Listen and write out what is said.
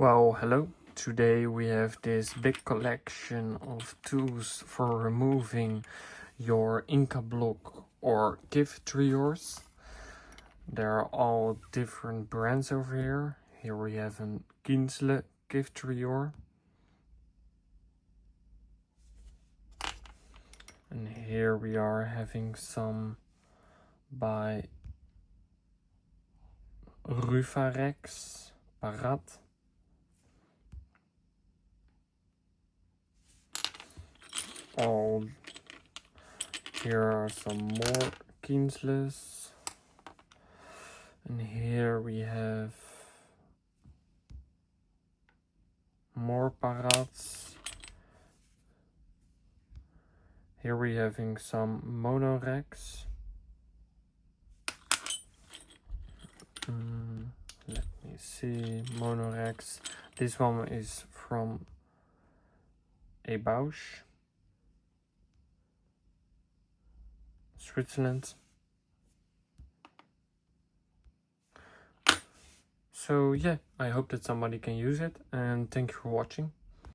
Well, hello. Today we have this big collection of tools for removing your Incabloc or Kif Triors. They're all different brands over here. Here we have an Kif Trior. And here we are having some by Rufarex Parat. Here are some more Kienzles. And here we have more Parats. Here we're having some Monorex. Let me see, Monorex. This one is from a Bausch, Switzerland. So yeah, I hope that somebody can use it, and thank you for watching.